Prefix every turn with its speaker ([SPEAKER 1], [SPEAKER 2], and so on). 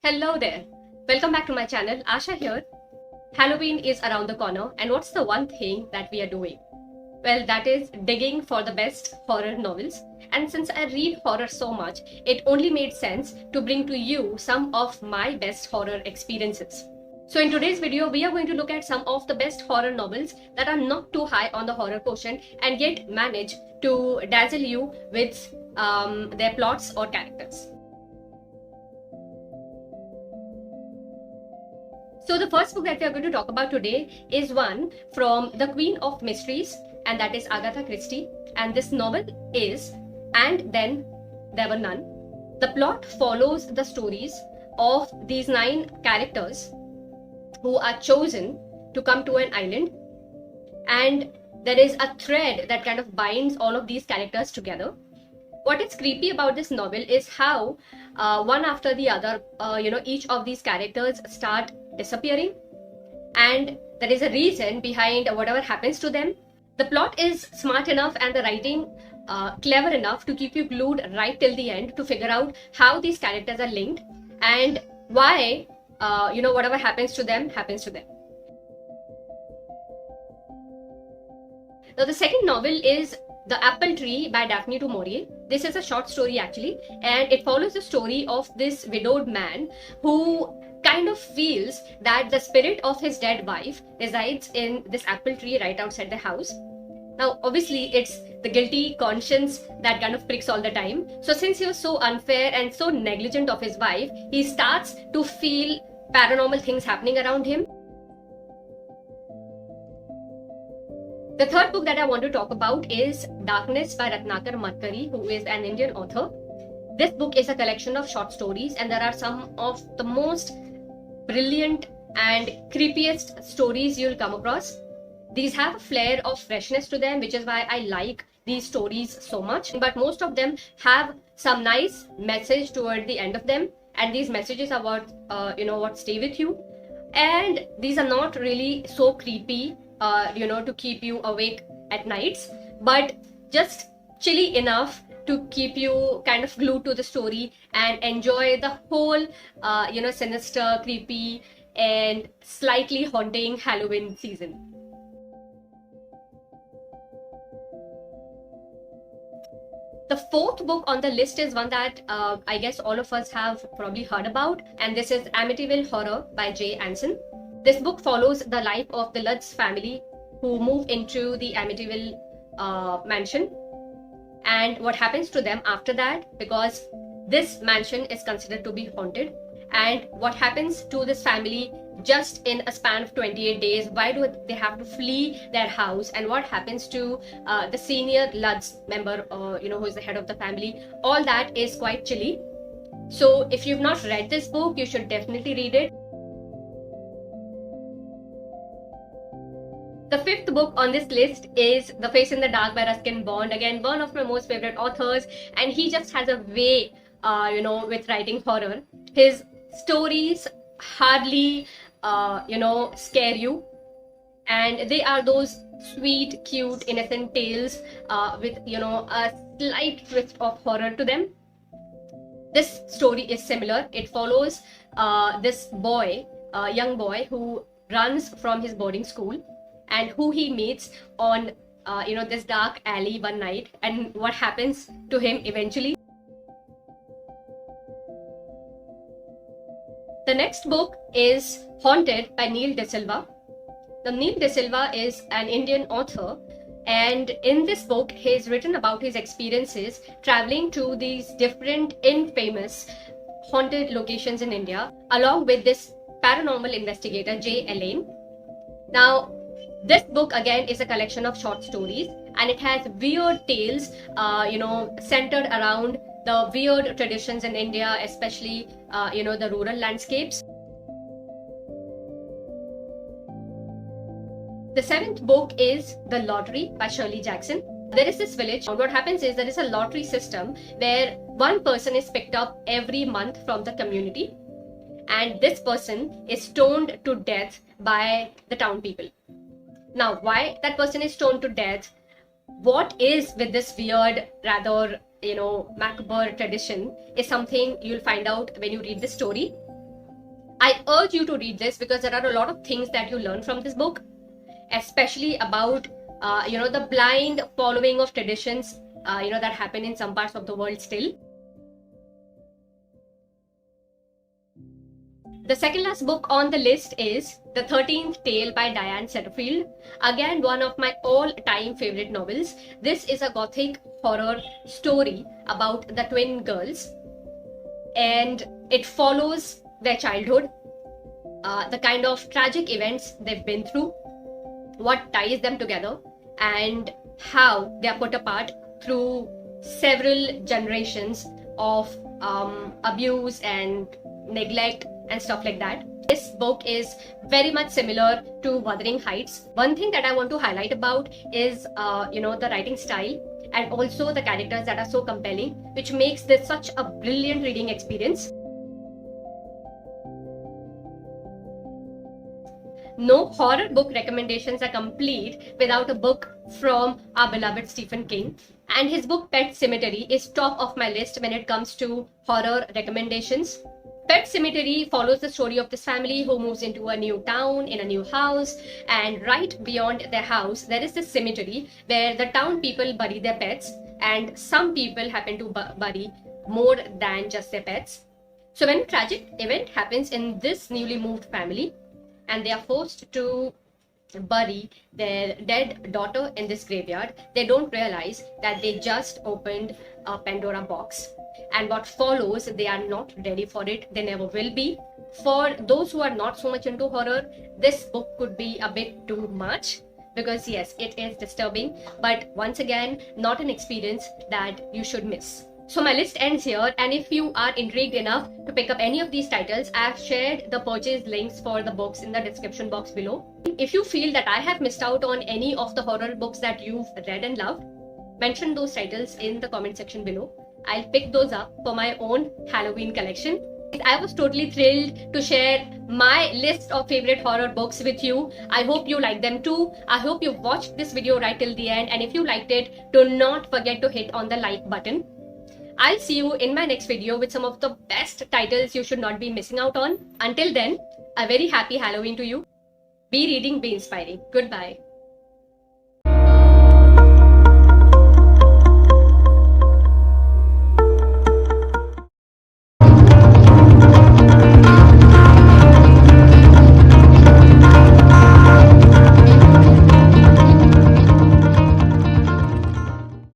[SPEAKER 1] Hello there. Welcome back to my channel. Asha here. Halloween is around the corner, and what's the one thing that we are doing? Well, that is digging for the best horror novels. And since I read horror so much, it only made sense to bring to you some of my best horror experiences. So in today's video, we are going to look at some of the best horror novels that are not too high on the horror quotient and yet manage to dazzle you with their plots or characters. So the first book that we are going to talk about today is one from the Queen of Mysteries, and that is Agatha Christie. And this novel is And Then There Were None. The plot follows the stories of these 9 characters who are chosen to come to an island, and there is a thread that kind of binds all of these characters together. What is creepy about this novel is how one after the other, each of these characters start disappearing, and there is a reason behind whatever happens to them. The plot is smart enough and the writing clever enough to keep you glued right till the end to figure out how these characters are linked and why whatever happens to them happens to them. Now the second novel is The Apple Tree by Daphne du Maurier. This is a short story actually, and it follows the story of this widowed man who kind of feels that the spirit of his dead wife resides in this apple tree right outside the house. Now, obviously, it's the guilty conscience that kind of pricks all the time. So since he was so unfair and so negligent of his wife, he starts to feel paranormal things happening around him. The third book that I want to talk about is Darkness by Ratnakar Matkari, who is an Indian author. This book is a collection of short stories, and there are some of the most brilliant and creepiest stories you'll come across. These have a flair of freshness to them, which is why I like these stories so much. But most of them have some nice message toward the end of them, and these messages are what stay with you. And these are not really so creepy, to keep you awake at nights, but just chilly enough to keep you kind of glued to the story and enjoy the whole, sinister, creepy, and slightly haunting Halloween season. The fourth book on the list is one that I guess all of us have probably heard about, and this is Amityville Horror by Jay Anson. This book follows the life of the Lutz family who move into the Amityville mansion and what happens to them after that, because this mansion is considered to be haunted, and what happens to this family just in a span of 28 days. Why do they have to flee their house, and what happens to the senior Lutz member, who is the head of the family. All that is quite chilly. So if you've not read this book, you should definitely read it. The fifth book on this list is The Face in the Dark by Ruskin Bond. Again, one of my most favorite authors, and he just has a way, with writing horror. His stories hardly, scare you, and they are those sweet, cute, innocent tales with, a slight twist of horror to them. This story is similar. It follows this boy, young boy who runs from his boarding school, and who he meets on this dark alley one night, and what happens to him eventually. The next book is Haunted by Neil DeSilva. Now, Neil DeSilva is an Indian author, and in this book he's written about his experiences traveling to these different infamous haunted locations in India along with this paranormal investigator Jay Elaine. Now, this book again is a collection of short stories, and it has weird tales, centered around the weird traditions in India, especially, the rural landscapes. The seventh book is The Lottery by Shirley Jackson. There is this village. What happens is there is a lottery system where one person is picked up every month from the community, and this person is stoned to death by the town people. Now, why that person is stoned to death, what is with this weird, rather, macabre tradition, is something you'll find out when you read the story. I urge you to read this because there are a lot of things that you learn from this book, especially about the blind following of traditions that happen in some parts of the world still. The second last book on the list is The 13th Tale by Diane Setterfield. Again, one of my all-time favorite novels. This is a gothic horror story about the twin girls, and it follows their childhood, the kind of tragic events they've been through, what ties them together, and how they are put apart through several generations of abuse and neglect and stuff like that. This book is very much similar to Wuthering Heights. One thing that I want to highlight about is the writing style and also the characters that are so compelling, which makes this such a brilliant reading experience. No horror book recommendations are complete without a book from our beloved Stephen King, and his book Pet Sematary is top of my list when it comes to horror recommendations. Pet Sematary follows the story of this family who moves into a new town, in a new house, and right beyond their house there is this cemetery where the town people bury their pets, and some people happen to bury more than just their pets. So when a tragic event happens in this newly moved family and they are forced to bury their dead daughter in this graveyard, they don't realize that they just opened a Pandora box. And what follows, they are not ready for it. They never will be. For those who are not so much into horror, this book could be a bit too much because yes, it is disturbing, but once again, not an experience that you should miss. So my list ends here, and if you are intrigued enough to pick up any of these titles, I have shared the purchase links for the books in the description box below. If you feel that I have missed out on any of the horror books that you've read and loved, mention those titles in the comment section below. I'll pick those up for my own Halloween collection. I was totally thrilled to share my list of favorite horror books with you. I hope you like them too. I hope you watched this video right till the end, and if you liked it, do not forget to hit on the like button. I'll see you in my next video with some of the best titles you should not be missing out on. Until then, a very happy Halloween to you. Be reading, be inspiring. Goodbye.